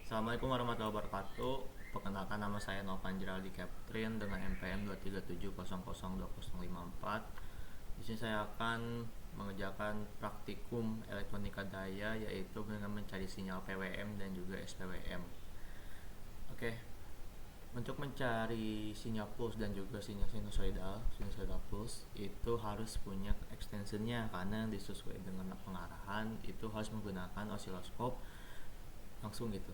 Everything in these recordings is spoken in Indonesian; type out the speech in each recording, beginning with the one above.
Assalamualaikum warahmatullahi wabarakatuh. Perkenalkan, nama saya Novan Jeraldi Captain dengan NPM 237002054. Di sini saya akan mengerjakan praktikum elektronika daya, yaitu dengan mencari sinyal PWM dan juga SPWM. Oke, untuk mencari sinyal pulse dan juga sinyal sinusoidal pulse itu harus punya extensionnya, karena disesuaikan dengan pengarahan itu harus menggunakan osiloskop langsung gitu,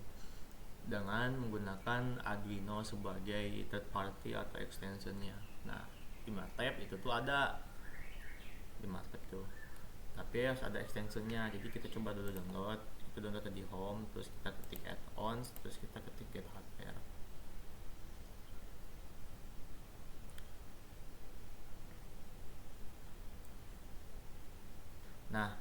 dengan menggunakan Arduino sebagai third party atau extensionnya. Nah, di MATLAB itu tuh ada, di MATLAB tuh, tapi harus ada extensionnya. Jadi kita coba dulu download, itu download di home, terus kita ketik add-ons, terus kita ketik get hardware. Nah,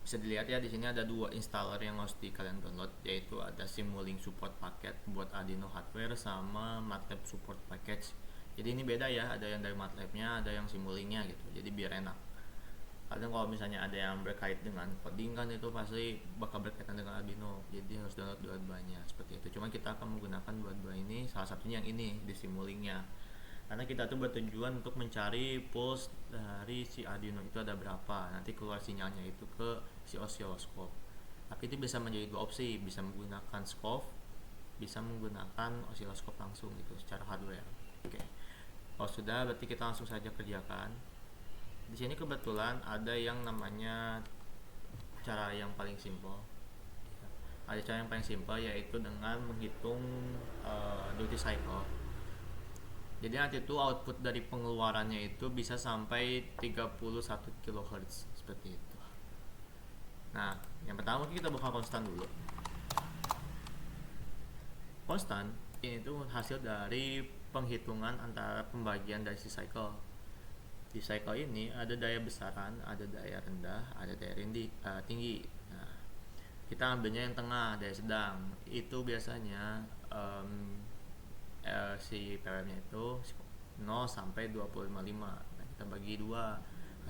bisa dilihat ya, di sini ada dua installer yang harus kalian download, yaitu ada Simulink support packet buat Arduino hardware sama MATLAB support package. Jadi ini beda ya, ada yang dari MATLAB-nya, ada yang Simulink-nya gitu. Jadi biar enak. Kadang kalau misalnya ada yang berkait dengan coding kan itu pasti bakal berkaitan dengan Arduino. Jadi harus download dua-duanya seperti itu. Cuma kita akan menggunakan dua-dua ini, salah satunya yang ini di Simulink-nya. Karena kita tuh bertujuan untuk mencari pulse dari si Arduino itu ada berapa, nanti keluar sinyalnya itu ke si osiloskop. Tapi itu bisa menjadi dua opsi, bisa menggunakan scope, bisa menggunakan osiloskop langsung gitu secara hardware. Oke, kalau sudah berarti kita langsung saja kerjakan. Di sini kebetulan ada yang namanya cara yang paling simple. Ada cara yang paling simple, yaitu dengan menghitung duty cycle. Jadi nanti itu output dari pengeluarannya itu bisa sampai 31 kHz seperti itu. Nah, yang pertama kita buka konstan dulu. Konstan ini tuh hasil dari penghitungan antara pembagian dari si cycle. Di cycle ini ada daya besaran, ada daya rendah, ada daya tinggi. Nah, kita ambilnya yang tengah, daya sedang. Itu biasanya si PWM-nya itu 0 sampai 255. Nah, kita bagi dua,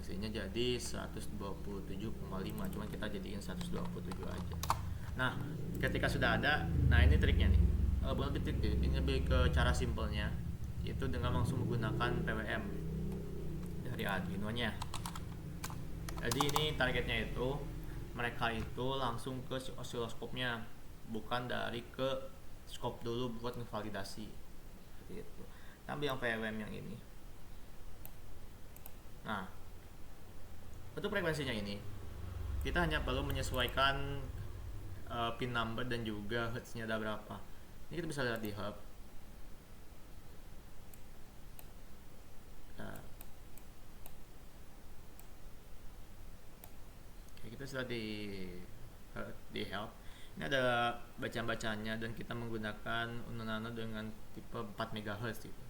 hasilnya jadi 127,5, cuma kita jadiin 127 aja. Nah, ketika sudah ada, nah ini triknya nih, bukan trik deh, ini lebih ke cara simpelnya, yaitu dengan langsung menggunakan PWM dari Arduino nya. Jadi ini targetnya itu mereka itu langsung ke osiloskopnya, bukan dari ke scope dulu buat ngevalidasi seperti itu. Ambil yang PWM yang ini. Nah, untuk frekuensinya ini kita hanya perlu menyesuaikan pin number dan juga hertznya ada berapa. Ini kita bisa lihat di hub. Nah, kita sudah di help. Ini ada bacaan-bacaannya dan kita menggunakan Uno dengan tipe 4 MHz gitu.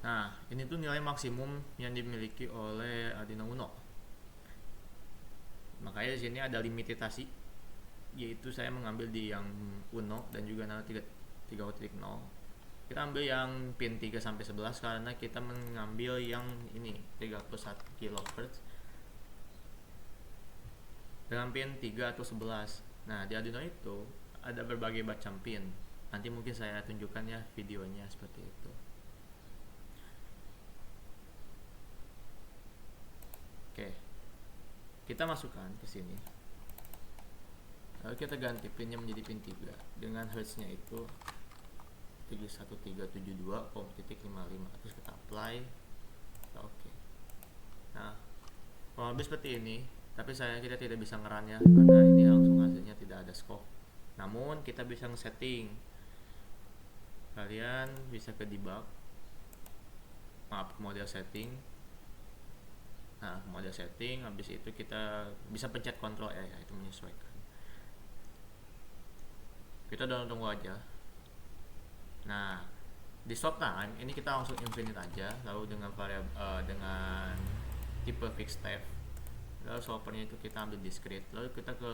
Nah, ini tuh nilai maksimum yang dimiliki oleh Arduino Uno. Makanya di sini ada limitasi, yaitu saya mengambil di yang Uno dan juga Nano 3.0. Kita ambil yang pin 3 sampai 11 karena kita mengambil yang ini 31 kHz dengan pin 3 atau 11. Nah, di Arduino itu ada berbagai macam pin. Nanti mungkin saya tunjukkan ya videonya seperti itu. Oke. Kita masukkan ke sini. Lalu kita ganti pinnya menjadi pin 3 dengan hertznya itu 31372,55. Terus kita apply. Oke. Nah, kurang lebih seperti ini. Tapi sayang kita tidak bisa ngeran ya, karena ini langsung hasilnya tidak ada scope. Namun kita bisa nge-setting. Kalian bisa ke debug, model setting. Nah, model setting, habis itu kita bisa pencet Ctrl E ya, itu menyesuaikan. Kita udah tunggu aja. Nah, di stop time ini kita langsung infinite aja, lalu dengan dengan tipe fixed step. Lalu solvernya itu kita ambil discrete, lalu kita ke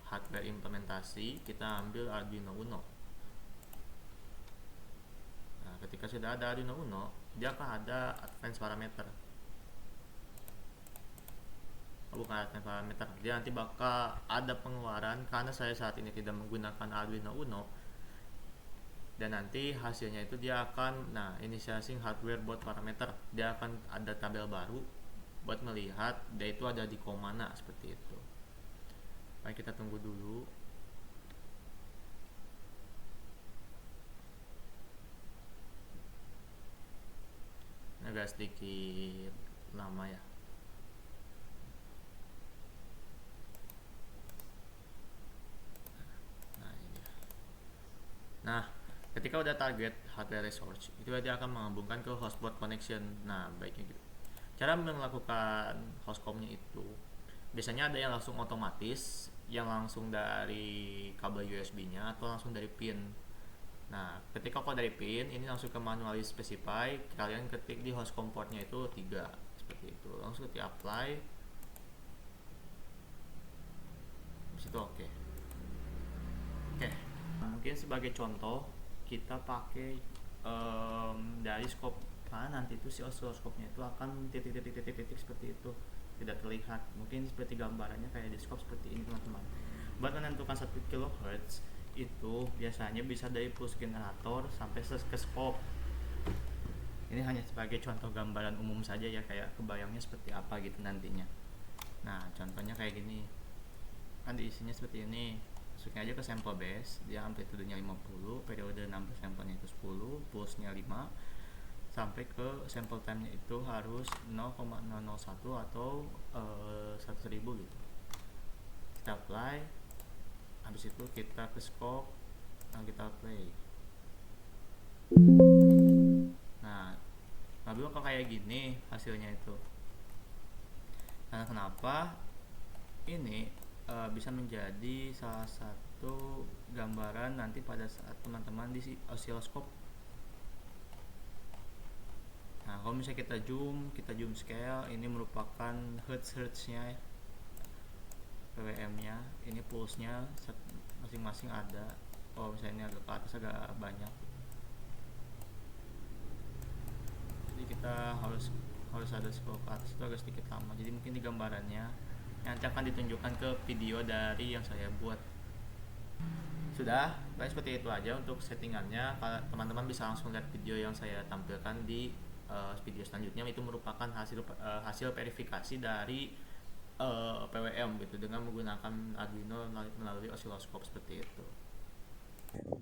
hardware implementasi, kita ambil Arduino Uno. Nah, ketika sudah ada Arduino Uno, dia akan ada advanced parameter. bukan adaptan parameter, dia nanti bakal ada pengeluaran karena saya saat ini tidak menggunakan Arduino Uno, dan nanti hasilnya itu dia akan initializing hardware buat parameter, dia akan ada tabel baru buat melihat dia itu ada di mana seperti itu. Baik, kita tunggu dulu. Agak sedikit lama ya. Nah, ketika udah target hardware resource, itu dia akan menghubungkan ke hostboard connection. Nah, baiknya gitu. Cara melakukan hostcom-nya itu, biasanya ada yang langsung otomatis, yang langsung dari kabel USB-nya atau langsung dari pin. Nah, ketika kau dari pin, ini langsung ke manually specify, kalian ketik di hostcom port-nya itu 3, seperti itu. Langsung ketik apply. Disitu oke. Oke. Mungkin sebagai contoh kita pakai dari scope, karena nanti itu si oscilloscope-nya itu akan titik-titik seperti itu, tidak terlihat. Mungkin seperti gambarannya kayak di scope seperti ini teman-teman. Buat menentukan 1 kHz itu biasanya bisa dari pulse generator sampai ke scope. Ini hanya sebagai contoh gambaran umum saja ya, kayak kebayangnya seperti apa gitu nantinya. Nah, contohnya kayak gini, kan diisinya seperti ini. Masukin aja ke sampel base, dia amplitudenya 50, periode number sampelnya itu 10, pulse-nya 5, sampai ke sample time-nya itu harus 0,001 atau 100.000 gitu. Kita apply, habis itu kita ke scope, kita play. Nah, lalu kok kayak gini hasilnya itu. Karena kenapa? Ini bisa menjadi salah satu gambaran nanti pada saat teman-teman di oscilloscope. Nah, kalau misalnya kita zoom scale, ini merupakan hertz-nya, PWM-nya, ini pulse-nya masing-masing ada. Oh, misalnya ini agak ke atas agak banyak. Jadi kita harus ada scroll ke atas itu agak sedikit lama. Jadi mungkin di gambarannya nanti akan ditunjukkan ke video dari yang saya buat. Sudah, baik, seperti itu aja untuk settingannya. Teman-teman bisa langsung lihat video yang saya tampilkan di video selanjutnya. Itu merupakan hasil verifikasi dari PWM gitu dengan menggunakan Arduino melalui oscilloscope seperti itu.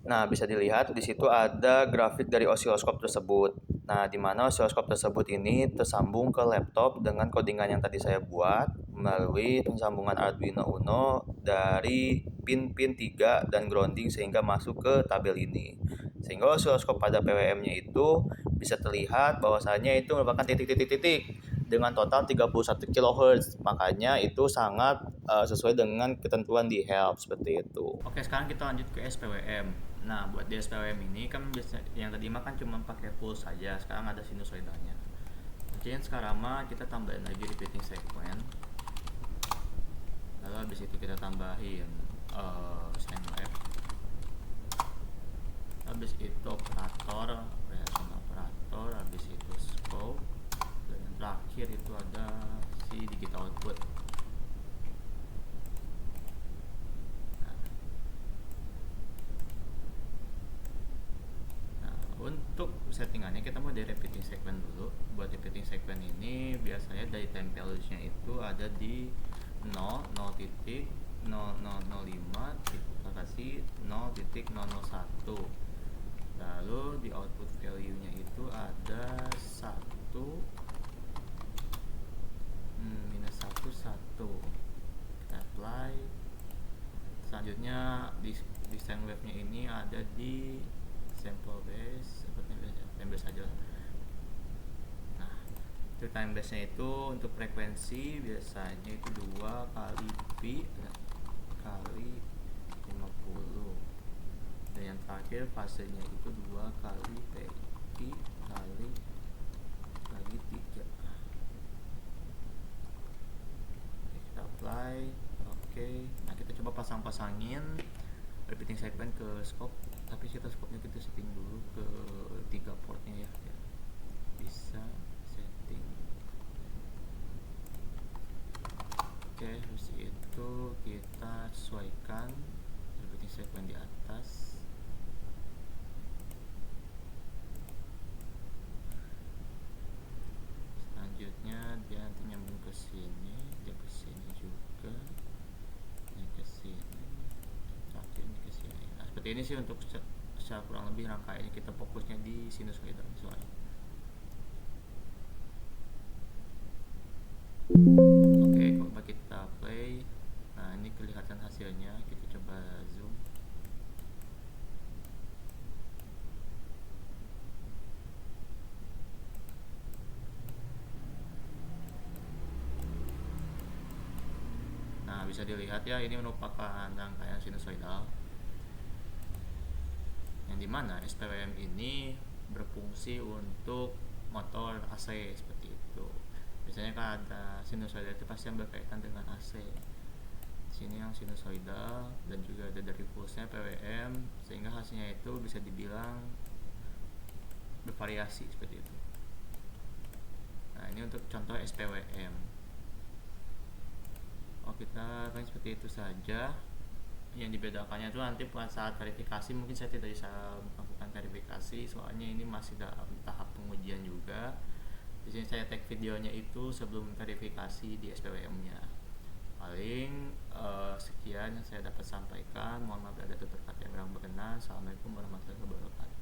Nah, bisa dilihat di situ ada grafik dari oscilloscope tersebut. Nah, di mana oscilloscope tersebut ini tersambung ke laptop dengan codingan yang tadi saya buat melalui pensambungan Arduino Uno dari pin 3 dan grounding sehingga masuk ke tabel ini. Sehingga oscilloscope pada PWM-nya itu bisa terlihat bahwasanya itu merupakan titik-titik dengan total 31 kHz. Makanya itu sangat sesuai dengan ketentuan di help seperti itu. Oke, sekarang kita lanjut ke SPWM. Nah, buat di SPWM ini kan biasanya yang tadi mah kan cuma pakai pulse saja. Sekarang ada sinusoidanya. Mungkin sekarang mah kita tambahin lagi repeating sequence. Lalu habis itu kita tambahin sine wave. Habis itu operator, habis itu scope, dan yang terakhir itu ada si digital output. Untuk settingannya kita mau dari repeating sequence dulu. Buat repeating sequence ini biasanya dari time values-nya itu ada di 0, 0.0005, kita kasih 0.001. Lalu di output value-nya itu ada 1 minus 1 1. Kita apply. Selanjutnya di sine wave-nya ini ada di sample base, time base aja. Nah, itu time base nya itu untuk frekuensi biasanya itu 2 kali pi kali 50, dan yang terakhir fasenya itu 2 kali pi kali lagi 3. Oke, kita apply. Oke, nah kita coba pasangin repeating sequence ke scope, tapi kita scope-nya kita setting dulu ke 3 portnya ya. Bisa setting Oke, habis itu kita sesuaikan repeating statement di atas. Selanjutnya dia nanti nyambung ke sini, dia ke sini juga, ini ke sini, terakhir ini ke sini. Nah, seperti ini sih untuk secara kurang lebih rangkaiannya. Kita fokusnya di sinusoidal soalnya. Oke, coba kita play. Nah, ini kelihatan hasilnya. Kita coba zoom. Nah, bisa dilihat ya, ini merupakan rangkaian sinusoidal yang dimana SPWM ini berfungsi untuk motor AC seperti itu. Biasanya kan ada sinusoidal itu pasti yang berkaitan dengan AC. Sini yang sinusoidal dan juga ada dari pulsnya PWM, sehingga hasilnya itu bisa dibilang bervariasi seperti itu. Nah, ini untuk contoh SPWM. Kita akan seperti itu saja. Yang dibedakannya itu nanti pada saat verifikasi mungkin saya tidak bisa melakukan verifikasi soalnya ini masih dalam tahap pengujian juga. Di sini saya tag videonya itu sebelum verifikasi di SPWM-nya. Paling sekian yang saya dapat sampaikan. Mohon maaf ada tutur kata yang kurang berkenan. Assalamualaikum warahmatullahi wabarakatuh.